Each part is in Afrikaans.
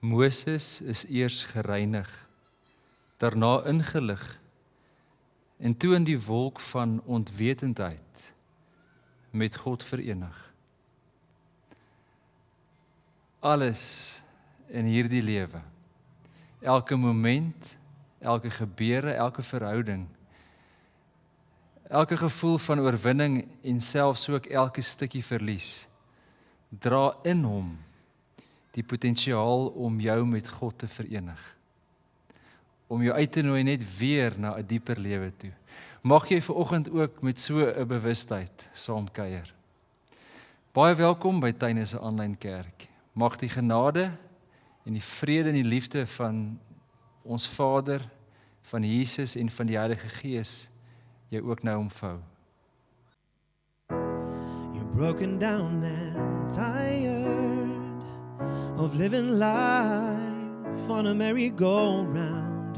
Moses is eers gereinig, daarna ingelig, en toe in die wolk van ontwetendheid met God verenig. Alles in hierdie lewe, elke moment, elke gebeure, elke verhouding, elke gevoel van oorwinning en selfs ook elke stukkie verlies, dra in hom die potensiaal om jou met God te verenig. Om jou uit te nooi net weer na 'n dieper lewe toe. Mag jy vanoggend ook met so 'n bewustheid saamkuier. Baie welkom by Tuine se aanlyn kerk. Mag die genade en die vrede en die liefde van ons Vader, van Jesus en van die Heilige Gees jou ook nou omvou. You're broken down and tired of living life on a merry-go-round,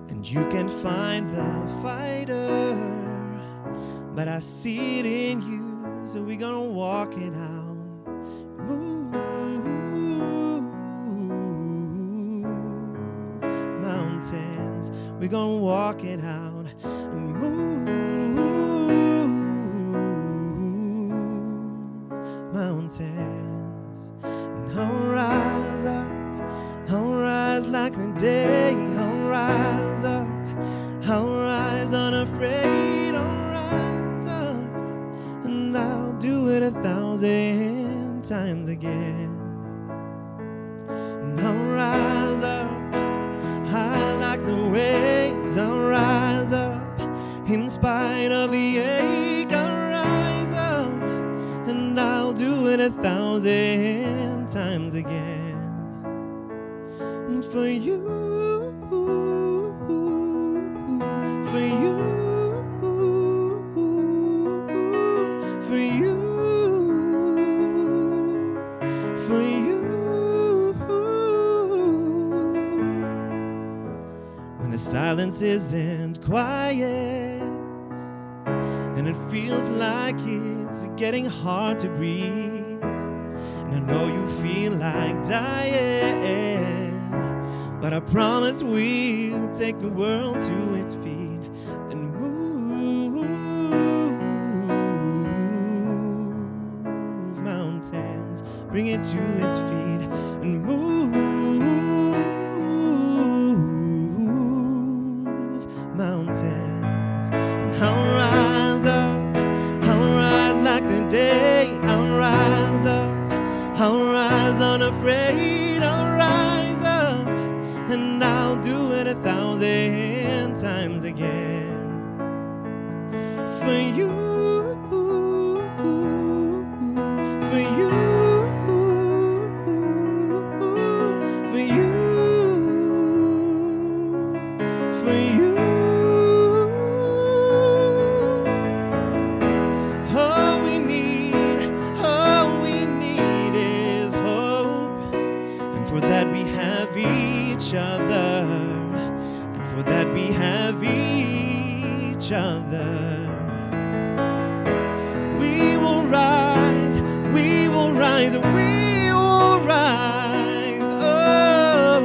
and you can find the fighter, but I see it in you, so we're gonna walk it out. Move mountains, we're gonna walk it out and move mountains. And I'll rise like the day, I'll rise up, I'll rise unafraid, I'll rise up, and I'll do it 1,000 times again. And I'll rise up, high like the waves, I'll rise up, in spite of the ache, I'll rise up, and I'll do it 1,000 times again. And for you, for you, for you, for you. When the silence isn't quiet and it feels like it's getting hard to breathe, and I know you feel like dying, but I promise we'll take the world to its feet and move mountains, bring it to its feet and move mountains. And I'll rise like the day, I'll rise up, I'll rise unafraid, I'll rise up, and I'll do it 1,000 times again. For you, for you, for you, for you. All we need is hope, and for that we have each other, and for that we have each other. We will rise, we will rise, we will rise. Oh,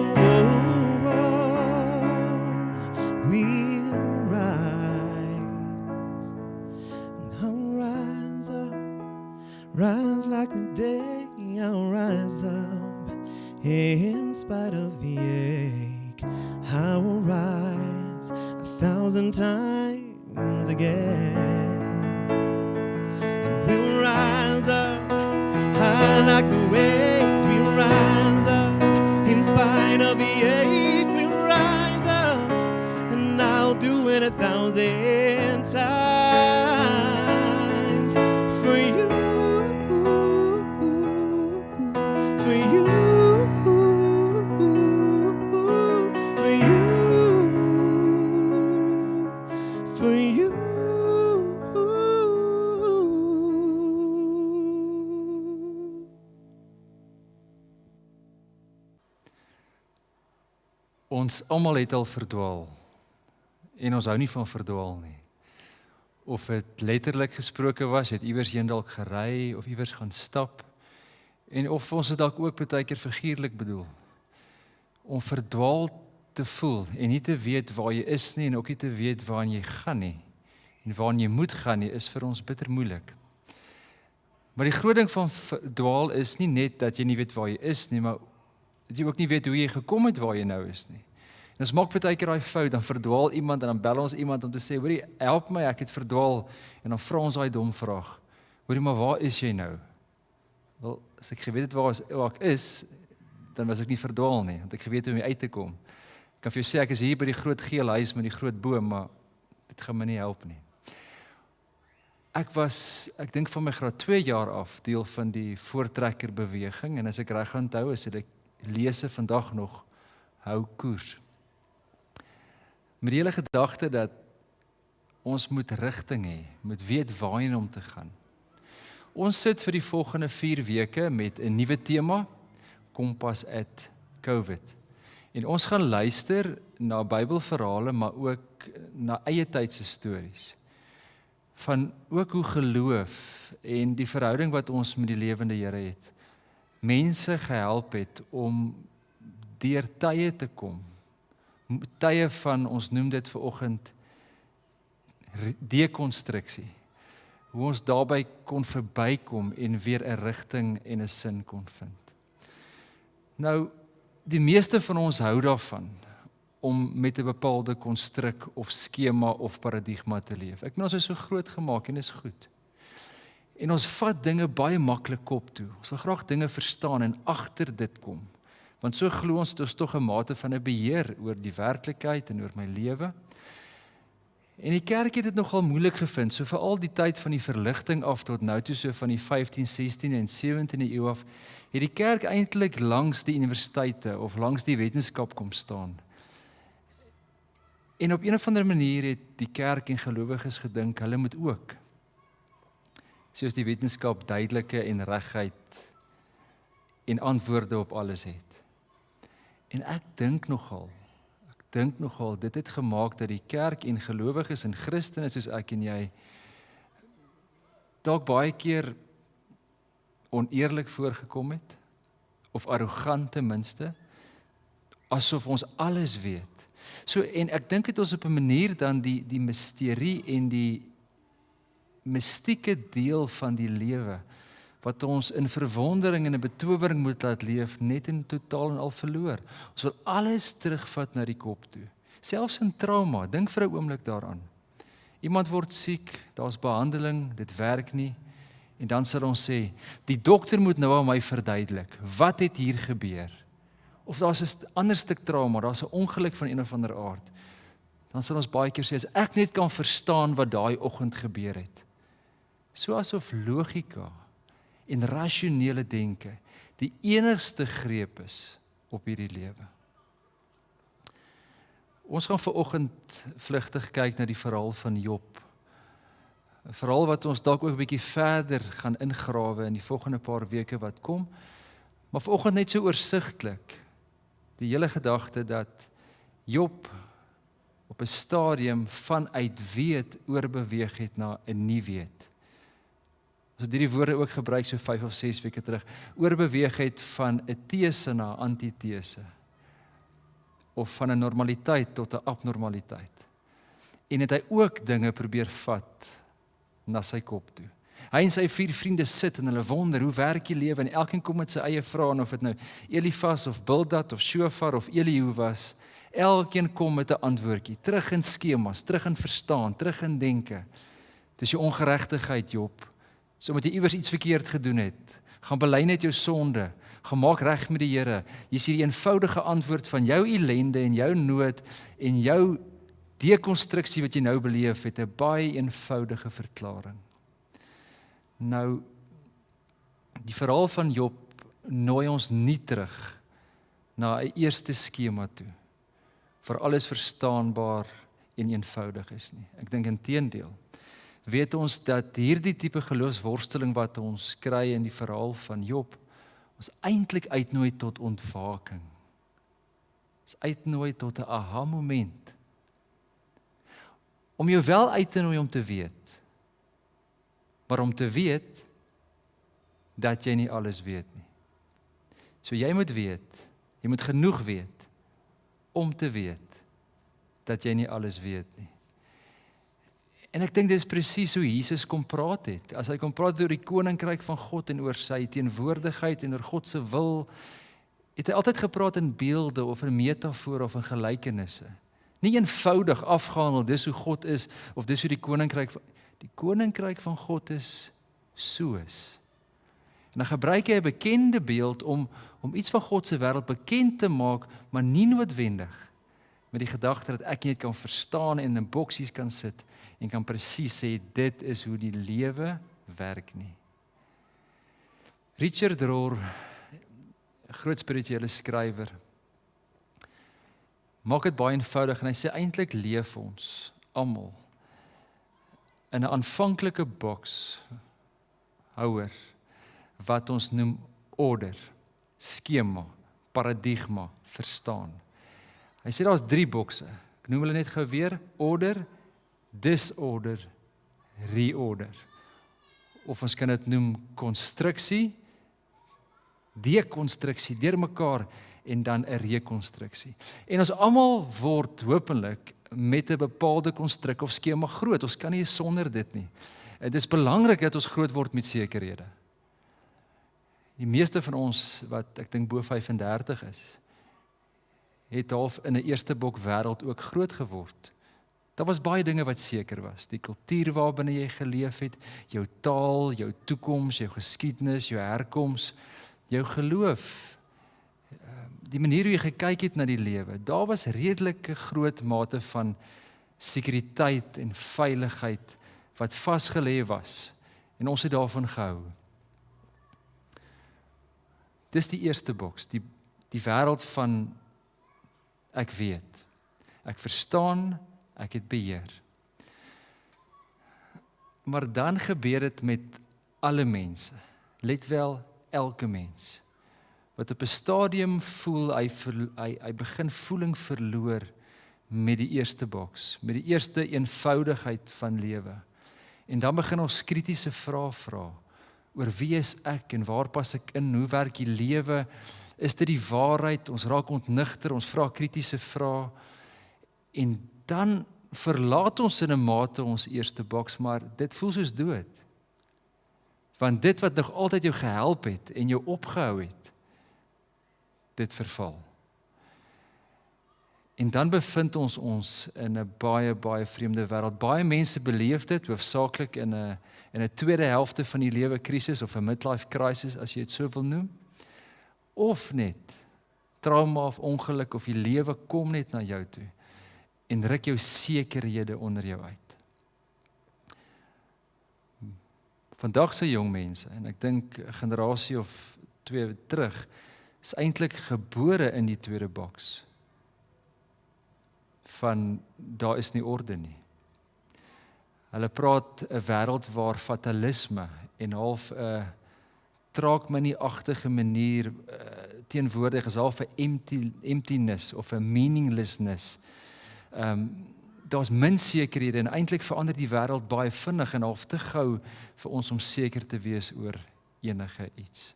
we'll rise. And I'll rise up, rise like the day, I'll rise up, in spite of the ache, I will rise 1,000 times again. And we'll rise up, high like the waves, we rise up, in spite of the ache, we rise up, and I'll do it 1,000 times for you, for you. For you. Ons almal het al verdwaal en ons hou nie van verdwaal nie. Of dit letterlik gesproke was, het iewers heen dalk gery of iewers gaan stap, en of ons dit dalk ook baie keer figuurlik bedoel. om verdwaal te voel en nie te weet waar jy is nie en ook nie te weet waar jy gaan nie en waar jy moet gaan nie, is vir ons bitter moeilik. Maar die groot ding van verdwaal is nie net dat jy nie weet waar jy is nie, maar dat jy ook nie weet hoe jy gekom het waar jy nou is nie. En ons maak baie keer daai fout, dan verdwaal iemand en dan bel ons iemand om te sê, hoorie, help my, ek het verdwaal, en dan vra ons daai dom vraag, hoorie, maar waar is jy nou? Wel, as ek geweet het waar ek is, dan was ek nie verdwaal nie, want ek geweet hoe om uit te kom. Ek kan vir jou sê, ek is hier by die groot geel huis met die groot boom, maar dit gaan my nie help nie. Ek dink van my graad 2 jaar af, deel van die voortrekker beweging, en as ek reg onthou, is dit lese vandag nog, hou koers. Met die hele gedagte dat ons moet rigting hê, moet weet waarheen om te gaan. Ons sit vir die volgende 4 weke met 'n nuwe tema, Kompas at COVID. En ons gaan luister na Bybelverhale, maar ook na eie tydse stories. Van ook hoe geloof en die verhouding wat ons met die lewende Here het, mense gehelp het om deur tye te kom. Tye van, ons noem dit vanoggend, dekonstruksie. Hoe ons daarby kon verbykom en weer 'n rigting en 'n sin kon vind. Nou, die meeste van ons hou daarvan om met 'n bepaalde konstruk of skema of paradigma te leef. Ek meen ons is so groot gemaak en is goed. En ons vat dinge baie maklik kop toe. Ons wil graag dinge verstaan en agter dit kom. Want so glo ons dat ons tog 'n mate van 'n beheer oor die werklikheid en oor my lewe. En die kerk het dit nogal moeilik gevind, so veral die tyd van die verligting af tot nou toe, so van die 15, 16 en 17e eeu af, het die kerk eintlik langs die universiteite of langs die wetenskap kom staan. En op een of ander manier het die kerk en gelowiges gedink, hulle moet ook, soos die wetenskap, duidelike en regheid en antwoorde op alles het. En ek dink nogal, dit het gemaak dat die kerk en gelowiges en Christene soos ek en jy dalk baie keer oneerlik voorgekom het, of arrogant ten minste, asof ons alles weet. So, en ek dink het ons op 'n manier dan die misterie en die mystieke deel van die lewe, wat ons in verwondering en 'n betowering moet laat leef, net in totaal en al verloor. Ons wil alles terugvat na die kop toe. Selfs in trauma, dink vir 'n oomblik daaraan. Iemand word siek, daar's behandeling, dit werk nie, en dan sal ons sê, die dokter moet nou aan my verduidelik, wat het hier gebeur? Of daar's 'n ander stuk trauma, daar's 'n ongeluk van een of ander aard. Dan sal ons baie keer sê, as ek net kan verstaan wat daai oggend gebeur het. So asof logika en rasionele denke die enigste greep is op hierdie lewe. Ons gaan vanoggend vlugtig kyk na die verhaal van Job. 'n Verhaal wat ons dalk ook 'n bietjie verder gaan ingrawe in die volgende paar weke wat kom, maar vanoggend net so oorsigtelik die hele gedagte dat Job op 'n stadium vanuit weet oorbeweeg het na 'n nie weet. Ons het hierdie woorde ook gebruik so 5 of 6 weke terug. Oorbeweeg het van 'n these na 'n antithese. Of van 'n normaliteit tot 'n abnormaliteit. En het hy ook dinge probeer vat na sy kop toe. Hy en sy 4 vriende sit en hulle wonder, hoe werk die lewe? En elkeen kom met sy eie vrae, of dit nou Elifas of Bildad of Shofar of Elihu was. Elkeen kom met 'n antwoordjie, terug in skemas, terug in verstaan, terug in denke. Dis jou ongeregtigheid, Job. So omdat jy iewers iets verkeerd gedoen het, gaan bely net jou sonde, gaan maak reg met die Here. Jy sien die eenvoudige antwoord van jou ellende en jou nood en jou dekonstruksie wat jy nou beleef het, 'n baie eenvoudige verklaring. Nou, die verhaal van Job nooi ons nie terug na 'n eerste skema toe, vir alles verstaanbaar en eenvoudig is nie. Ek dink inteendeel, weet ons dat hierdie tipe geloofsworsteling wat ons kry in die verhaal van Job, ons eintlik uitnooi tot ontwaking. Ons uitnooi tot 'n aha moment. Om jou wel uit te nooi om te weet, maar om te weet dat jy nie alles weet nie. So jy moet weet, jy moet genoeg weet, om te weet dat jy nie alles weet nie. En ek dink dit is presies hoe Jesus kom praat het. As hy kom praat oor die koninkryk van God en oor sy teenwoordigheid en oor God se wil, het hy altyd gepraat in beelde of in metafore of in gelykenisse. Nie eenvoudig afgehandel, dis hoe God is, of dis hoe die koninkryk van God is soos. En dan gebruik hy 'n bekende beeld om iets van God se wêreld bekend te maak, maar nie noodwendig met die gedagte dat ek dit kan verstaan en in boksies kan sit en kan presies sê dit is hoe die lewe werk nie. Richard Rohr, 'n groot spirituele skrywer, maak dit baie eenvoudig en hy sê eintlik leef ons almal in 'n aanvanklike boks houer wat ons noem order, skema, paradigma, verstaan. Hy sê daar's 3 bokse. Ek noem hulle net gou weer: order, disorder, reorder. Of ons kan dit noem konstruksie, dekonstruksie, deurmekaar en dan 'n rekonstruksie. En ons almal word hopelik met 'n bepaalde konstruk of skema groot. Ons kan nie sonder dit nie. Dit is belangrik dat ons groot word met sekerhede. Die meeste van ons wat ek dink bo 35 is, het half in 'n eerste bok wêreld ook groot geword. Daar was baie dinge wat seker was. Die kultuur waarbinne jy geleef het, jou taal, jou toekoms, jou geskiedenis, jou herkoms, jou geloof, die manier hoe jy gekyk het na die lewe. Daar was redelike groot mate van sekuriteit en veiligheid wat vasgelê was en ons het daarvan gehou. Dis die eerste boks, die wêreld van ek weet, ek verstaan, ek het beheer. Maar dan gebeur dit met alle mense, let wel elke mens, wat op 'n stadium voel, hy begin voeling verloor met die eerste boks, met die eerste eenvoudigheid van lewe. En dan begin ons kritiese vrae vra, oor wie is ek en waar pas ek in, hoe werk die lewe, is dit die waarheid, ons raak ontnigter, ons vra kritiese vrae, en dan verlaat ons in 'n mate ons eerste boks, maar dit voel soos dood. Want dit wat nog altyd jou gehelp het en jou opgehou het, dit verval. En dan bevind ons in 'n baie vreemde wêreld. Baie mense beleef dit hoofsaaklik in 'n tweede helfte van die lewe krisis of 'n midlife crisis as jy dit so wil noem. Of net trauma of ongeluk of die lewe kom net na jou toe en ruk jou sekerhede onder jou uit. Vandag se jong mense, en ek dink 'n generasie of 2 terug, is eintlik gebore in die tweede boks. Van daar is nie orde nie. Hulle praat 'n wêreld waar fatalisme en half 'n traagminieagtige manier teenwoordig is, half 'n emptiness of 'n meaninglessness. Daar's min sekerhede en eintlik verander die wêreld baie vinnig en half te gou vir ons om seker te wees oor enige iets.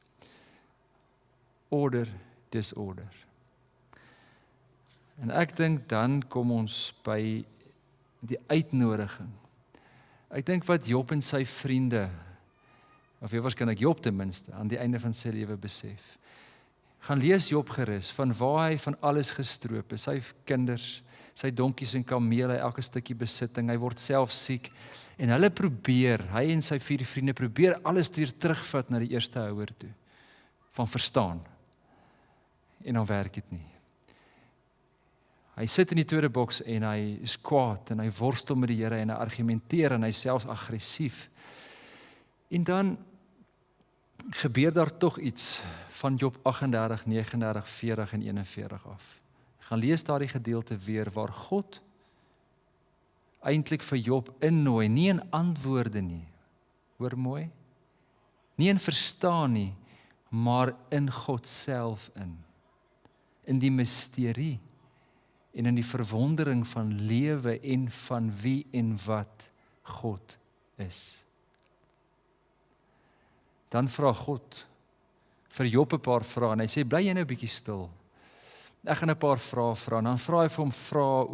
Order, disorder. En ek dink dan kom ons by die uitnodiging. Ek dink wat Job en sy vriende, of waarskynlik Job ten minste, aan die einde van sy lewe besef. Gaan lees Job gerus, van waar hy van alles gestroop is, sy kinders, sy donkies en kamele, elke stukkie besitting, hy word self siek, en hulle probeer, hy en sy 4 vriende probeer alles weer terugvat na die eerste houer toe, van verstaan, en dan werk dit nie. Hy sit in die tweede boks en hy is kwaad en hy worstel met die Here en hy argumenteer en hy selfs aggressief. En dan gebeur daar tog iets van Job 38, 39, 40 en 41 af. Gaan lees daardie gedeelte weer waar God eintlik vir Job innooi, nie in antwoorde nie. Hoor mooi? Nie in verstaan nie, maar in God self in. In die misterie en in die verwondering van lewe en van wie en wat God is. Dan vra God vir Job 'n paar vrae en hy sê, bly jy nou 'n bietjie stil. Ek gaan 'n paar vrae vra, en dan vra hy vir hom vrae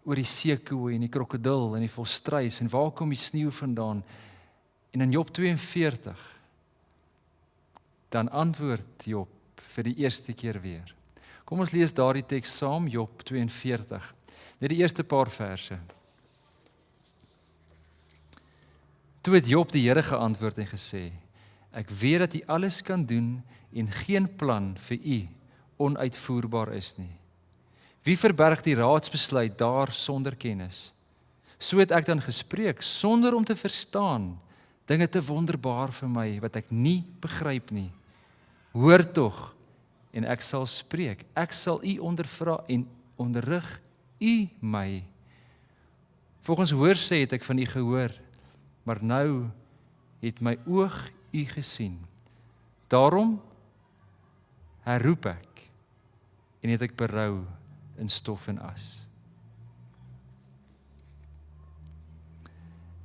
oor die seekoe en die krokodil en die volstruis en waar kom die sneeu vandaan? En in Job 42 dan antwoord Job vir die eerste keer weer. Kom ons lees daardie teks saam, Job 42. Net die eerste paar verse. Toe het Job die Here geantwoord en gesê: Ek weet dat U alles kan doen en geen plan vir U onuitvoerbaar is nie. Wie verberg die raadsbesluit daar sonder kennis? So het ek dan gespreek sonder om te verstaan, dinge te wonderbaar vir my wat ek nie begryp nie. Hoor tog en ek sal spreek. Ek sal U ondervra en onderrig U my. Volgens hoorsê het ek van U gehoor, maar nou het my oog U gesien. Daarom herroep ek en het ek berou in stof en as.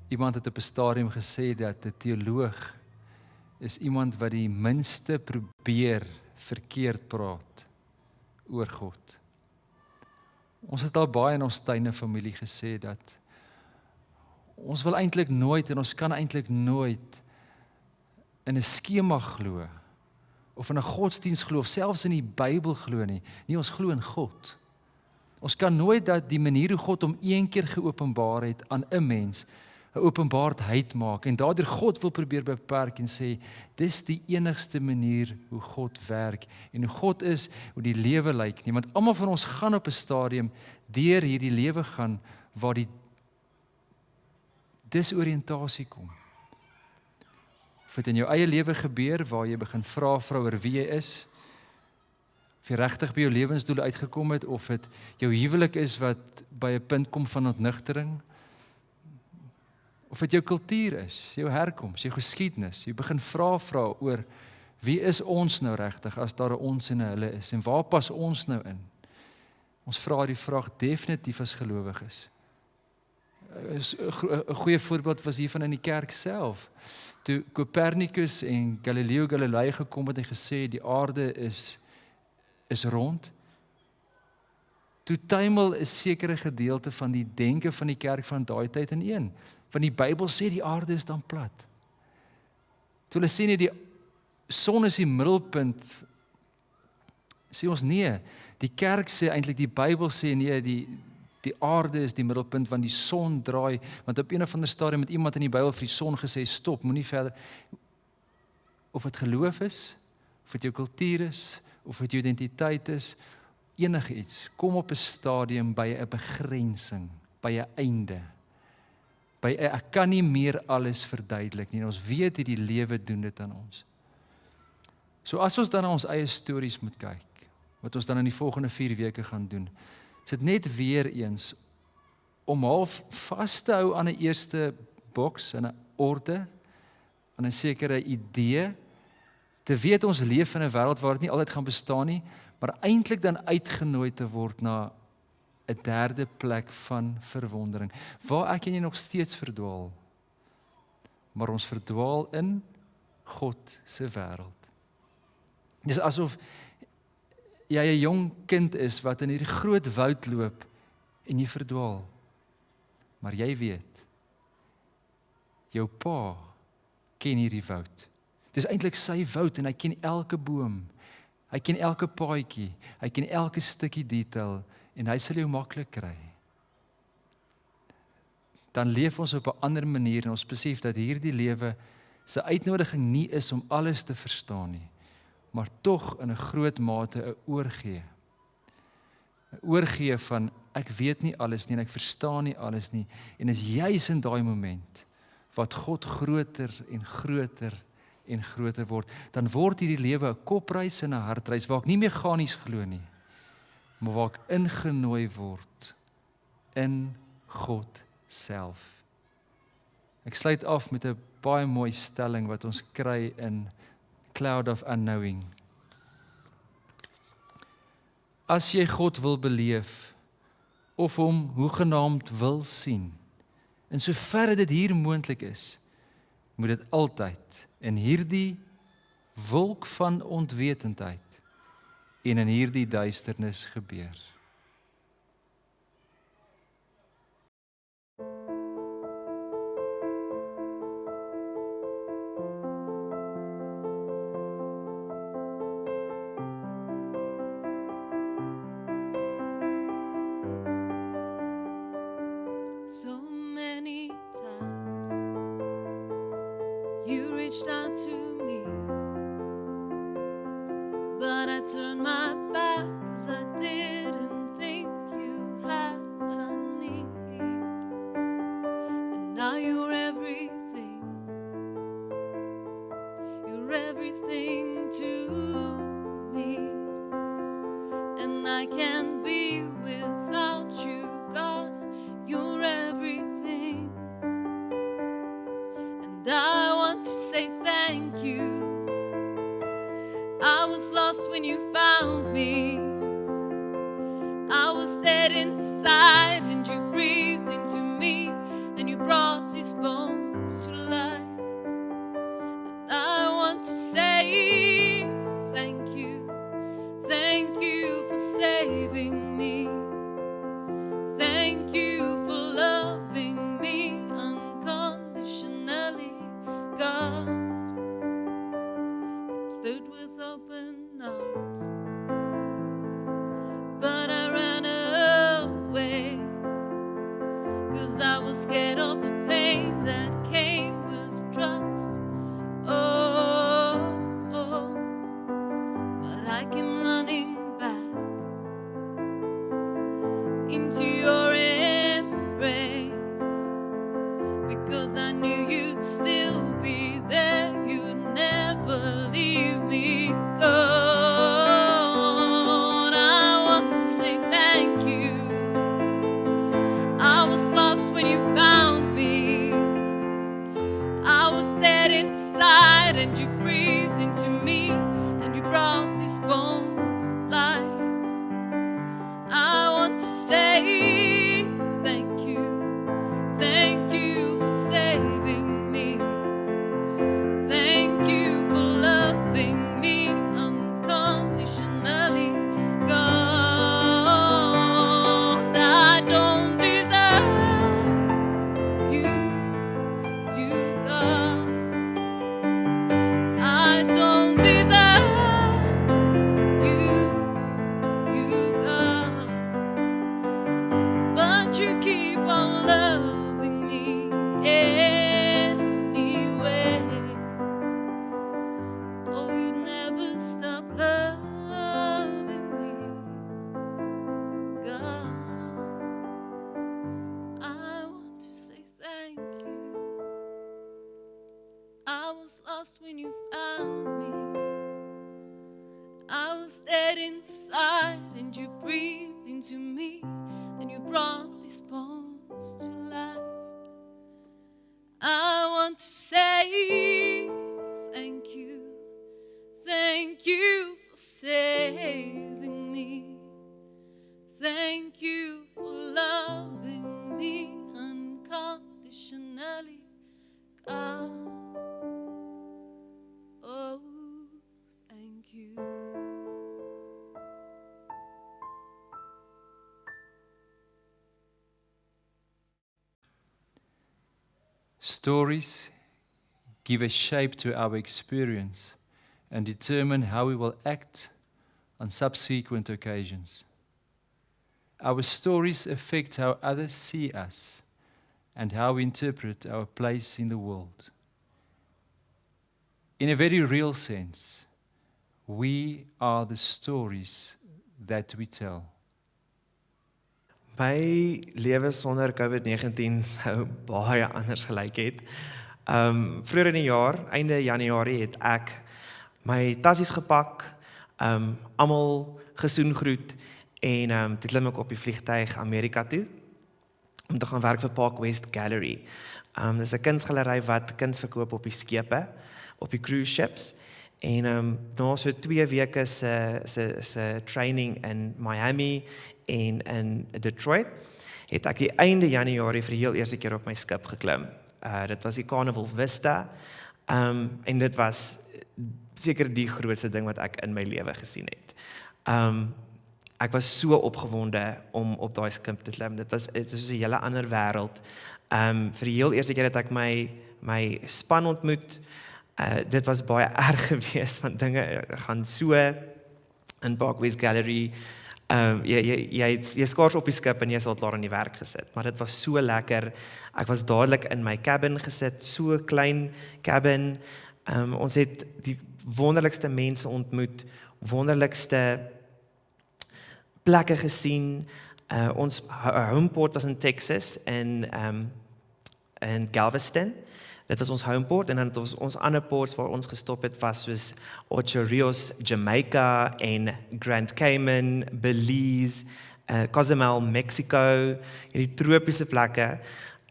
Iemand het op 'n stadium gesê dat 'n teoloog is iemand wat die minste probeer verkeerd praat oor God. Ons het al baie in ons tuine familie gesê dat ons wil eintlik nooit en ons kan eintlik nooit in 'n skema glo of in 'n godsdiens glo of selfs in die Bybel glo nie. Nee, ons glo in God. Ons kan nooit dat die manier hoe God hom een keer geopenbaar het aan 'n mens 'n openbaardheid maak en daardeur God wil probeer beperk en sê dis die enigste manier hoe God werk en hoe God is, hoe die lewe lyk nie, want almal van ons gaan op 'n stadium deur hierdie lewe gaan waar die disoriëntasie kom. Of dit in jou eie lewe gebeur waar jy begin vra oor wie jy is, of jy regtig by jou lewensdoele uitgekom het, of dit jou huwelik is wat by 'n punt kom van ontnigtering, of dit jou kultuur is, jou herkoms, jou geskiedenis. Jy begin vra oor wie is ons nou regtig as daar 'n ons en 'n hulle is en waar pas ons nou in? Ons vra die vraag definitief as gelowiges. 'n goeie voorbeeld was hiervan in die kerk self. Toe Copernicus en Galileo Galilei gekom het en gesê die aarde is rond, toe tuimel 'n sekere gedeelte van die denke van die kerk van daai tyd in een. Want die Bybel sê die aarde is dan plat. Toe hulle sê nie die son is die middelpunt, sê ons nee. Die kerk sê eintlik, die Bybel sê nee, die aarde is die middelpunt want die son draai, want op een of ander stadium het iemand in die Bybel vir die son gesê stop, moenie verder. Of dit geloof is, of dit jou kultuur is, of dit jou identiteit is, enige iets, kom op 'n stadium by 'n begrensing, by 'n einde. Ek kan nie meer alles verduidelik nie. Ons weet hierdie lewe doen dit aan ons. So as ons dan na ons eie stories moet kyk, wat ons dan in die volgende 4 weke gaan doen, is dit net weer eens om half vas te hou aan 'n eerste boks, in 'n orde, aan 'n sekere idee, te weet ons leef in 'n wêreld waar dit nie altyd gaan bestaan nie, maar eintlik dan uitgenooi te word na 'n derde plek van verwondering, waar ek en jy nog steeds verdwaal, maar ons verdwaal in God se wêreld. Dis asof jy 'n jong kind is wat in hierdie groot woud loop en jy verdwaal, maar jy weet, jou pa ken hierdie woud. Dis eintlik sy woud en hy ken elke boom, hy ken elke paadjie, hy ken elke stukkie detail, en hy sal jou maklik kry. Dan leef ons op 'n ander manier en ons besef dat hierdie lewe se uitnodiging nie is om alles te verstaan nie, maar tog in 'n groot mate 'n oorgee. 'n Oorgee van ek weet nie alles nie en ek verstaan nie alles nie, en is juis in daai moment wat God groter en groter en groter word, dan word hierdie lewe 'n kopreis en 'n hartreis waar ek nie meganies glo nie, maar waar ek ingenooi word in God self. Ek sluit af met 'n baie mooi stelling wat ons kry in Cloud of Unknowing. As jy God wil beleef, of hom hoegenaamd wil sien, en soverre dit hier moontlik is, moet dit altyd in hierdie wolk van onwetendheid en in hierdie duisternis gebeur. So many times you reached out to me, but I turned my back 'cause I didn't think you had what I need. And now you're everything to me, and I can't be without you, God. You're everything, and I want to say thank you. I was lost when you found me. I was dead inside and you breathed into me, and you brought these bones to life. And I want to say thank you for saving me. Thank you for loving me unconditionally, God. You stood with open arms, but I ran away 'cause I was scared of the pain that came with trust. Oh, but I came running back into your embrace, because I knew you'd still be there. You'd never leave me, God. I want to say thank you. I was lost when you found me. I was dead inside and you breathed into me, and you brought these bones life. I want to say thank you for saving me. Thank you for loving me unconditionally, God. I don't deserve you, God. I don't deserve you, God. But you keep on loving me anyway. Oh, you never stop loving me, God. I want to say thank you. I was lost when you found me. I was dead inside and you breathed into me, and you brought these bones to life. I want to say thank you for saving me. Thank you for loving me unconditionally, God. Oh, thank you. Stories give a shape to our experience and determine how we will act on subsequent occasions. Our stories affect how others see us and how we interpret our place in the world. In a very real sense, we are the stories that we tell. My lewe sonder COVID-19 sou baie anders gelyk het. Vroeër in die jaar, einde Januarie, het ek my tassies gepak, almal gesoen groet, en toe klim ek op die vliegtuig Amerika toe, om te gaan werk vir Park West Gallery. Dis 'n kunsgalery wat kuns verkoop op die skepe, op die cruise ships, en na so 2 weke se training in Miami en in Detroit, het ek die einde Januarie vir die heel eerste keer op my skip geklim. Dit was die Carnival Vista, en dit was seker die grootste ding wat ek in my lewe gesien het. Ek was so opgewonde om op daai skip te klim. Dit is soos 'n hele ander wêreld. Vir die heel eerste keer het ek my span ontmoet. Dit was baie erg geweest, want dinge gaan so in Parkway Gallery. Jy skaars op die skip en jy is al klaar in die werk gesit. Maar dit was so lekker. Ek was dadelik in my cabin gesit, so klein cabin. Ons het die wonderlikste mense ontmoet, wonderlikste plekke gesien. Ons homeport was in Texas in Galveston. Dit was ons homeport en dan het ons ander ports waar ons gestop het was soos Ocho Rios, Jamaica en Grand Cayman, Belize, Cozumel, Mexico, hierdie tropiese plekke.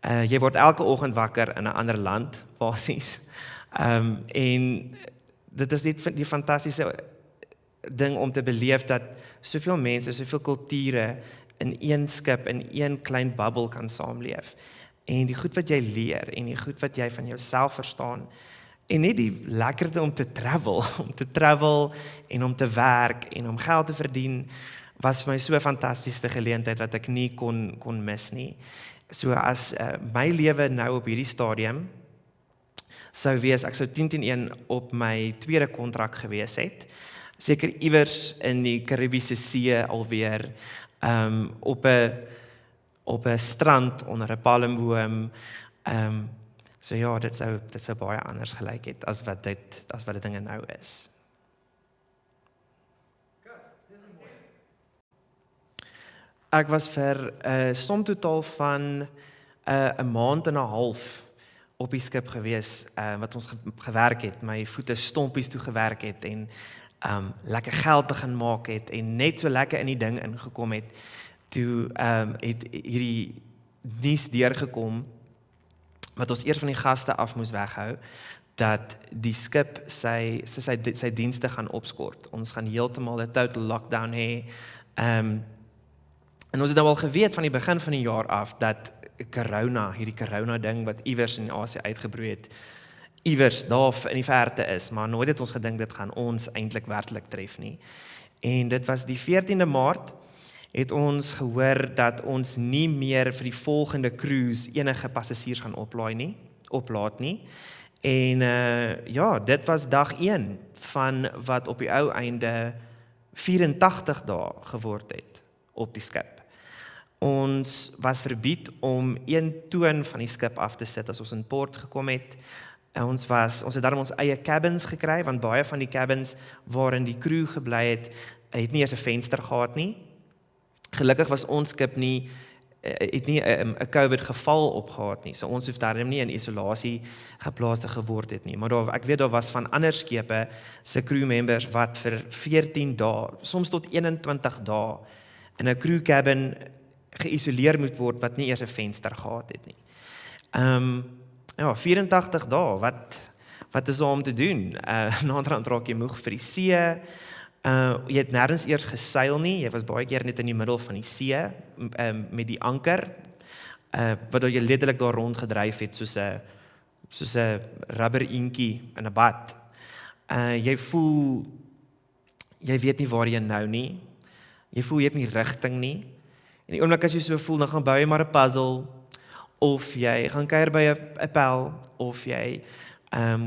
Jy word elke oggend wakker in 'n ander land, basies. En dit is net die fantastiese ding om te beleef dat soveel mense, soveel kulture in een skip, in een klein bubbel kan saamleef. En die goed wat jy leer, en die goed wat jy van jouself verstaan, en net die lekkerte om te travel, en om te werk, en om geld te verdien, was vir my so 'n fantastiese geleentheid wat ek nie kon mis nie. So as my lewe nou op hierdie stadium sou wees, ek sou 10-1 op my tweede kontrak gewees het, seker iewers in die Karibiese See alweer, op 'n strand onder 'n palmboom. So ja, dit sou baie anders gelyk het as wat dit dinge nou is. Ek was vir 'n som totaal van 'n maand en 'n half op die skip gewees, wat ons gewerk het, my voete stompies toe gewerk het en lekker geld begin maak het en net so lekker in die ding ingekom het. Toe het hierdie nuus deurgekom wat ons eers van die gaste af moes weghou, dat die skip sy dienste gaan opskort. Ons gaan heeltemal 'n total lockdown hê. En ons het nou al geweet van die begin van die jaar af dat hierdie corona ding wat iewers in Asië uitgebroei het, iewers daar in die verte is, maar nooit het ons gedink dit gaan ons eintlik werklik tref nie. En dit was die 14de Maart het ons gehoor dat ons nie meer vir die volgende cruise enige passasiers gaan oplaat nie. En ja, dit was dag 1 van wat op die ou einde 84 dae geword het op die skip. Ons was verbied om 1 toon van die skip af te sit as ons in port gekom het. Ons het daarom ons eie cabins gekry, want baie van die cabins waarin die crew gebly het nie eers 'n venster gehad nie. Gelukkig was ons skip het nie 'n COVID geval opgehad nie, so ons hoef daarom nie in isolasie geplaas te geword het nie. Maar ek weet daar was van ander skepe se crew members wat vir 14 dae, soms tot 21 dae in 'n crew cabin geïsoleer moet word wat nie eers 'n venster gehad het nie. Ja, 84 dae, wat is daar om te doen? Naderhand raak jy moeg vir die see. Jy het nêrens eers geseil nie, jy was baie keer net in die middel van die see, met die anker, wat jy letterlik daar rond gedryf het, soos 'n rubber eentjie in 'n bad. Jy voel, jy weet nie waar jy nou nie, jy voel jy het nie rigting nie, en die oomblik as jy so voel, dan gaan bou jy maar 'n puzzle, of jy gaan kuier by 'n pel, of jy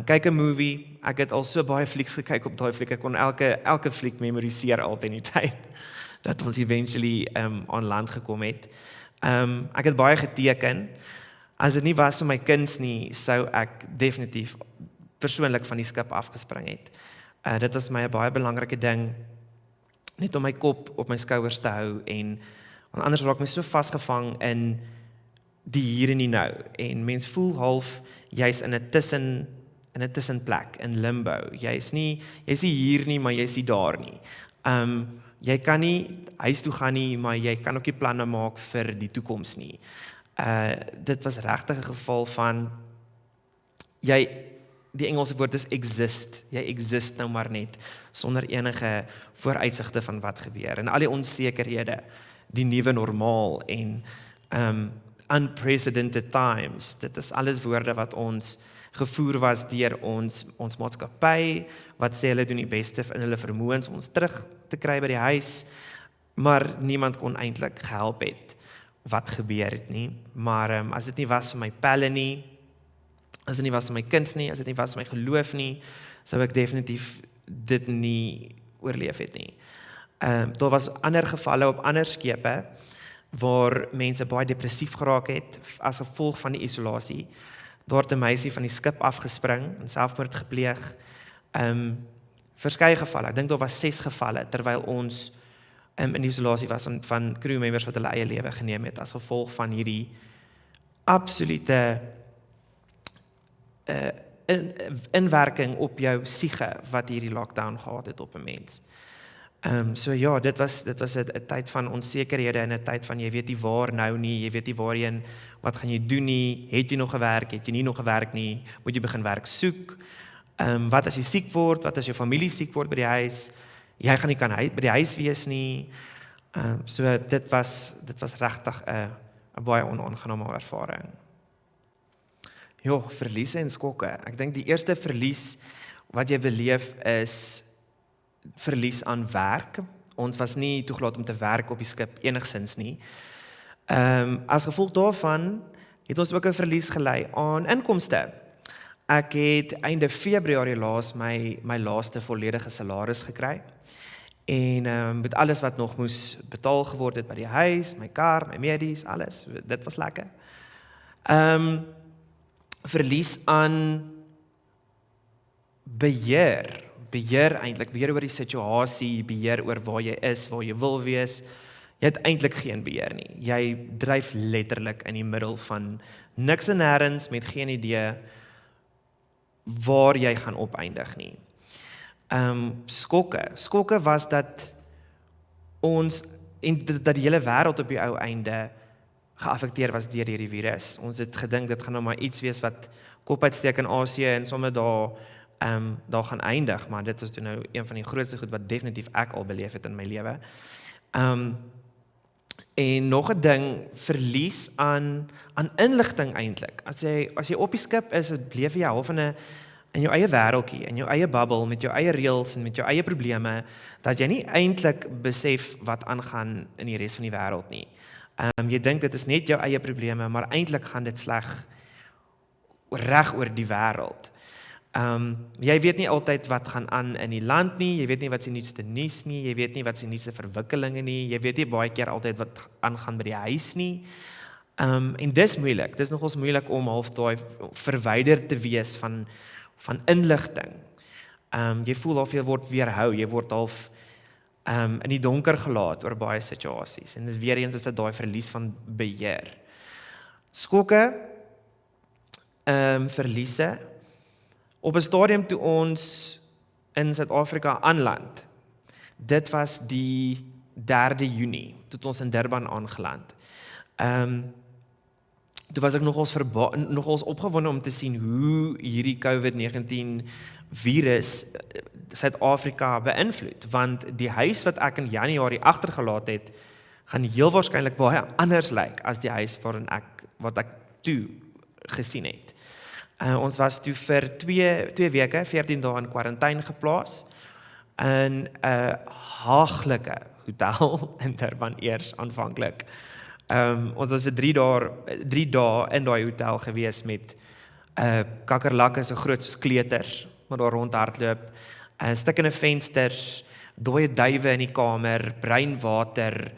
kyk 'n movie. Ek het al so baie flieks gekyk op daai fliek, ek kon elke fliek memoriseer al in die tyd, dat ons eventually aan land gekom het. Ek het baie geteken. As dit nie was vir my kuns nie, sou ek definitief persoonlik van die skip afgespring het. Dit was my 'n baie belangrike ding, net om my kop op my skouers te hou, en anders raak my so vasgevang in die hier en die nou, en mens voel half, jy's in 'n tussenplek, in limbo. Jy's nie hier nie, maar jy's nie daar nie. Jy kan nie huis toe gaan nie, maar jy kan ook nie planne maak vir die toekoms nie. Dit was regtig 'n geval van, die Engelse woord is exist, jy exist nou maar net, sonder enige vooruitsigte van wat gebeur, en al die onsekerhede, die nuwe normaal, en unprecedented times, dit is alles woorde wat ons gevoer was deur ons maatskappy, wat sê hulle doen die beste in hulle vermoëns om ons terug te kry by die huis, maar niemand kon eintlik gehelp het wat gebeur het nie. Maar as dit nie was vir my pelle nie, as dit nie was vir my kuns nie, as dit nie was vir my geloof nie, sou ek definitief dit nie oorleef het nie. Daar was ander gevalle op ander skepe, waar mense baie depressief geraak het, as gevolg van die isolasie. Daar het 'n meisie van die skip afgespring, en selfmoord gepleeg. Verskeie gevalle, ek dink daar was 6 gevalle, terwyl ons in isolasie was van crewmembers wat hulle eie lewe geneem het, as gevolg van hierdie absolute inwerking op jou siege, wat hierdie lockdown gehad het op 'n mens. So ja, dit was 'n tyd van onsekerhede, en 'n tyd van jy weet nie waar nou nie, jy weet nie waarheen, wat gaan jy doen nie, het jy nog gewerk, het jy nie nog gewerk nie, moet jy begin werk soek, wat as jy siek word, wat as jou familie siek word by die huis, jy gaan nie kan by die huis wees nie, so dit was regtig 'n baie onaangename ervaring. Ja, verliese en skokke. Ek dink die eerste verlies wat jy beleef is verlies aan werk. Ons was nie toegelaat om te werk op die skip enigsins nie. As gevolg daarvan het ons ook 'n verlies gelei aan inkomste. Ek het einde Februarie laas my laaste volledige salaris gekry. En met alles wat nog moes betaal geword het by die huis, my kar, my medies, alles, dit was lekker. Verlies aan beheer eintlik, beheer oor die situasie, beheer oor waar jy is, waar jy wil wees. Jy het eintlik geen beheer nie. Jy dryf letterlik in die middel van niks en nêrens, met geen idee waar jy gaan opeindig nie. Skokke was dat ons, en dat die hele wêreld op die ou einde geaffekteer was deur hierdie virus. Ons het gedink dit gaan nou maar iets wees wat kop uitsteek in Asië en sommer daar gaan eindig, maar dit was toe nou een van die grootste goed wat definitief ek al beleef het in my lewe. En nog 'n ding, verlies aan inligting eintlik. As jy op die skip is, het bleef jy half in jou eie wêreldjie, in jou eie bubble, met jou eie reëls en met jou eie probleme, dat jy nie eintlik besef wat aangaan in die res van die wêreld nie. Jy dink dit is net jou eie probleme, maar eintlik gaan dit sleg reg oor die wêreld. Jy weet nie altyd wat gaan aan in die land nie, jy weet nie wat se nuutste nuus nie, jy weet nie wat se nuutste verwikkelinge nie, jy weet nie baie keer altyd wat aangaan by die huis nie. En dis moeilik, dis nogals moeilik om half daai verwyder te wees van inligting. Jy voel of jy word weerhou, jy word half in die donker gelaat oor baie situasies. En dis weer eens is dit daai verlies van beheer. Skokke, verliese. Op 'n stadium toe ons in Suid-Afrika aanland, dit was die 3de Junie, toe ons in Durban aangeland. Toe was ek nogals opgewonde om te sien hoe hierdie COVID-19 virus Suid-Afrika beïnvloed, want die huis wat ek in Januarie agtergelaat het, gaan heel waarskynlik baie anders lyk as die huis wat ek toe gesien het. Ons was toe vir 2 weke, 14 dae in kwarantyne geplaas in 'n haaglike hotel in Durban eers aanvanklik. Ons was vir 3 dae in daai hotel gewees met kakkerlakke so groot soos kleuters, wat daar rondhardloop, stikkende vensters, dooie duwe in die kamer, bruin water.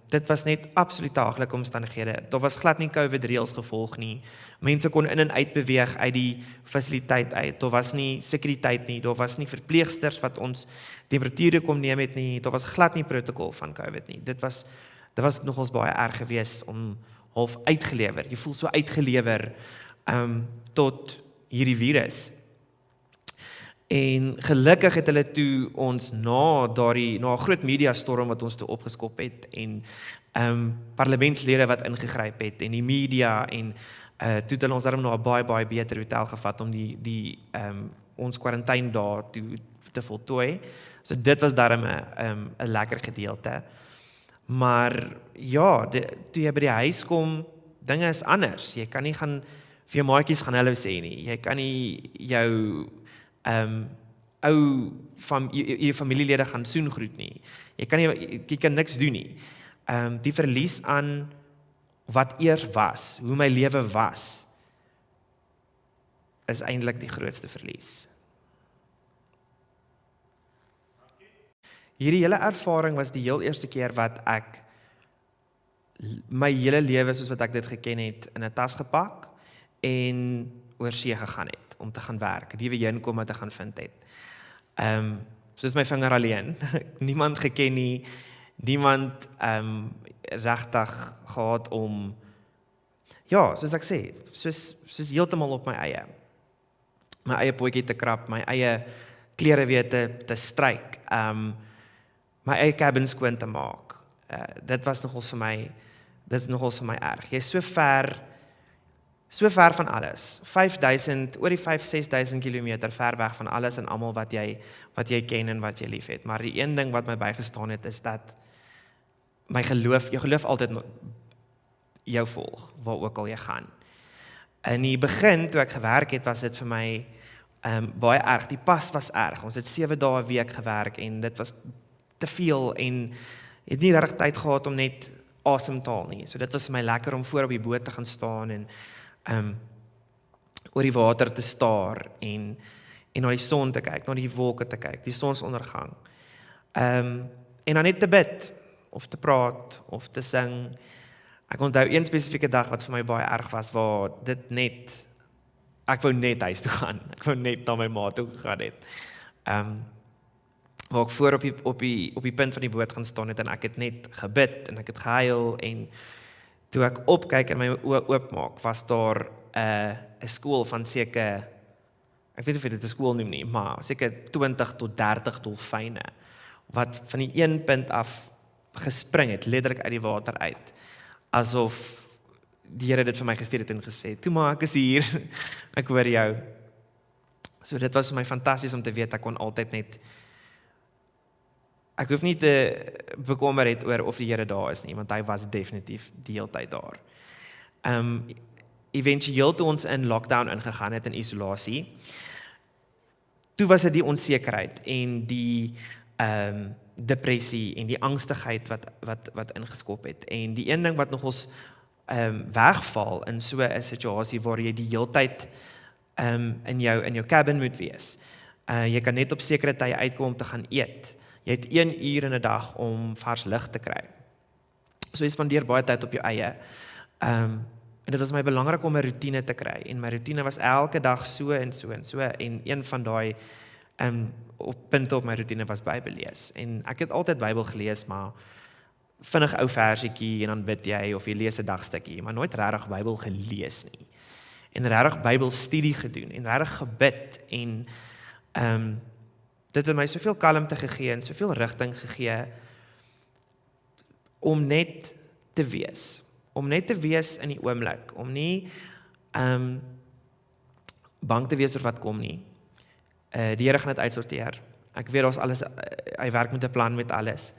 Dit was net absoluut haaglike omstandighede. Daar was glad nie COVID-reëls gevolg nie. Mense kon in en uit beweeg uit die fasiliteit uit. Daar was nie sekuriteit nie, daar was nie verpleegsters wat ons temperature kom neem het nie. Daar was glad nie protokol van COVID nie. Dit was nogals baie erg gewees om half uitgelewer. Jy voel so uitgelewer tot hierdie virus. En gelukkig het hulle toe ons na 'n groot media storm wat ons toe opgeskop het en parlementslede wat ingegryp het en die media en toe het hulle ons daarom na 'n baie beter hotel gevat om ons kwarantyne daar te voltooi. So dit was daarom 'n lekker gedeelte. Maar ja, toe jy by die huis kom, dinge is anders. Jy kan nie gaan vir jou maatjies gaan hallo sê nie. Jy kan nie jou jou familielede gaan soengroet nie. Jy kan niks doen nie. Die verlies aan wat eers was, hoe my lewe was, is eintlik die grootste verlies. Hierdie hele ervaring was die heel eerste keer wat ek my hele lewe soos wat ek dit geken het in 'n tas gepak en oor see gegaan het om te gaan werk, die weer inkom te gaan vind het. Soos my vinger alleen, niemand geken nie, niemand regtig gehad om, ja, soos ek sê, soos heeltemal op my eie potjie te krap, my eie klere weer te stryk, my eie cabin skoon te maak. Dit is nogals vir my erg. Jy is so ver van alles. 5,000, oor die 5,000-6,000 kilometer ver weg van alles en almal wat jy ken en wat jy lief het. Maar die een ding wat my bygestaan het, is dat jou geloof altyd jou volg, waar ook al jy gaan. In die begin, toe ek gewerk het, was dit vir my baie erg. Die pas was erg. Ons het 7 dae 'n week gewerk en dit was te veel en het nie regtig tyd gehad om net asem te haal nie. So dit was vir my lekker om voor op die boot te gaan staan en oor die water te staar en na die son te kyk, na die wolke te kyk, die sonsondergang. En dan net te bid, of te praat, of te sing. Ek onthou een spesifieke dag wat vir my baie erg was, waar ek wou net huis toe gaan, ek wou net na my ma toe gegaan het. Waar ek voor op die punt van die boot gaan staan het, en ek het net gebid, en ek het gehuil, en toe ek opkyk en my oë oopmaak, was daar 'n skool van seker, ek weet nie of jy dit 'n skool noem nie, maar seker 20 tot 30 dolfyne, wat van die een punt af gespring het, letterlik uit die water uit, asof die Here dit vir my gestuur het en gesê, toe maar, ek is hier, ek hoor jou. So dit was vir my fantasties om te weet, ek kon altyd net, ek hoef nie te bekommer het oor of die Here daar is nie, want hy was definitief die hele tyd daar. Eventueel toe ons in lockdown ingegaan het, in isolasie, toe was dit die onsekerheid en die depressie en die angstigheid wat ingeskop het. En die een ding wat nog ons wegval in so 'n situasie waar jy die hele tyd in jou cabin moet wees. Jy kan net op sekere tye uitkom om te gaan eet. Jy het 1 uur in 'n dag om vars lug te kry. So jy spandeer baie tyd op jou eie. En dit was my belangrik om 'n roetine te kry. En my roetine was elke dag so en so en so. En een van daai punte op my roetine was Bybel lees. En ek het altyd Bybel gelees, maar vinnig ou versietjie en dan bid jy of jy lees 'n dagstukkie, maar nooit regtig Bybel gelees nie. En regtig Bybelstudie gedoen en regtig gebid en dit het my soveel kalmte gegee en soveel rigting gegee om net te wees. Om net te wees in die oomblik, om nie bang te wees oor wat kom nie. Die Here gaan dit uitsorteer. Ek weet daar's alles, hy werk met 'n plan met alles.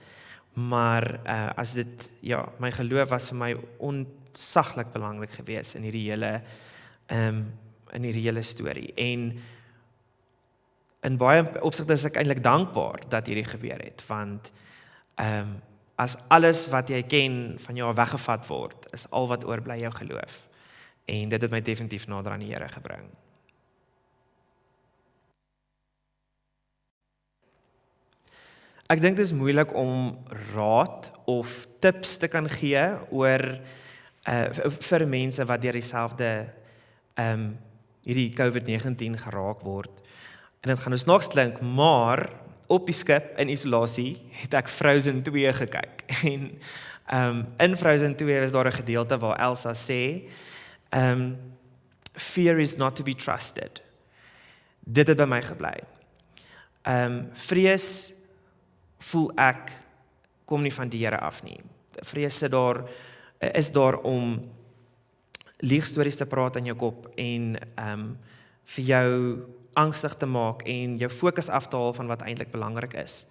Maar as dit, ja, my geloof was vir my onsaglik belangrik geweest in hierdie hele storie. En in baie opsigte is ek eintlik dankbaar dat hierdie gebeur het, want as alles wat jy ken van jou weggevat word, is al wat oorbly jou geloof. En dit het my definitief nader aan die Here gebring. Ek dink dit is moeilik om raad of tips te kan gee oor vir mense wat deur dieselfde hierdie COVID-19 geraak word. En dit gaan ons nog klink, maar op die skip in isolasie het ek Frozen 2 gekyk. En in Frozen 2 is daar 'n gedeelte waar Elsa sê, fear is not to be trusted. Dit het by my gebly. Vrees voel ek kom nie van die Here af nie. Vrees is daar om liegstories te praat in jou kop en vir jou angstig te maak en jou fokus af te haal van wat eintlik belangrik is.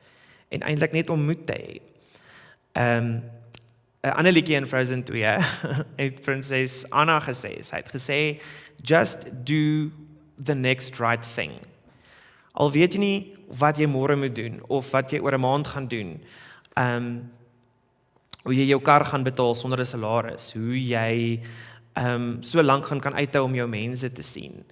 En eintlik net om moed te hê. 'n ander liedjie in Frozen 2 het Prinses Anna gesê. Sy het gesê, just do the next right thing. Al weet jy nie wat jy môre moet doen, of wat jy oor 'n maand gaan doen, hoe jy jou kar gaan betaal sonder 'n salaris, hoe jy so lank kan uithou om jou mense te sien.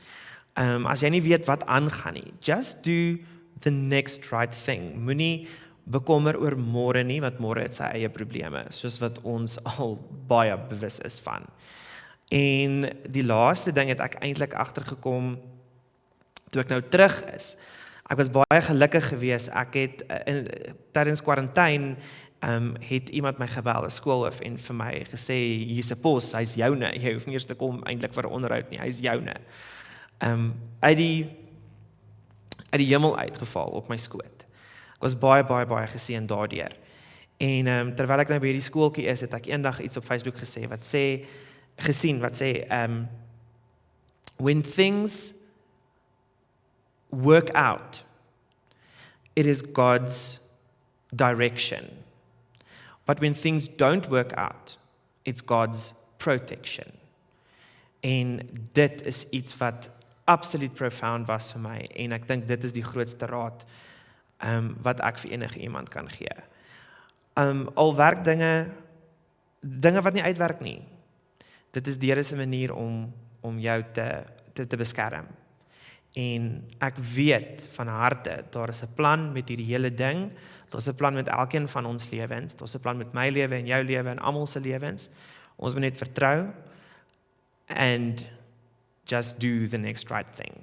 As jy nie weet wat aangaan nie, just do the next right thing. Moenie bekommer oor môre nie, want môre het sy eie probleme, soos wat ons al baie bewus is van. En die laaste ding het ek eintlik agtergekom toe ek nou terug is. Ek was baie gelukkig geweest. Ek het tydens kwarantyne het iemand my gebel, 'n skoolhoof, en vir my gesê, hier's 'n pos, hy's joune, jy hoef nie eers te kom eintlik vir 'n onderhoud nie, hy's joune. Uit die hemel uitgeval op my skoot. Ek was baie geseën daardeur. En terwyl ek nou by hierdie skooltjie is, het ek eendag iets op Facebook gesien wat sê, when things work out, it is God's direction. But when things don't work out, it's God's protection. En dit is iets wat absoluut profound was vir my, en ek dink dit is die grootste raad wat ek vir enige iemand kan gee. Al werk dinge wat nie uitwerk nie, dit is die Here se manier om jou te beskerm. En ek weet van harte, daar is 'n plan met hierdie hele ding, daar is 'n plan met elkeen van ons lewens, daar is 'n plan met my lewe en jou lewe en almal se lewens. Ons moet net vertrou and just do the next right thing.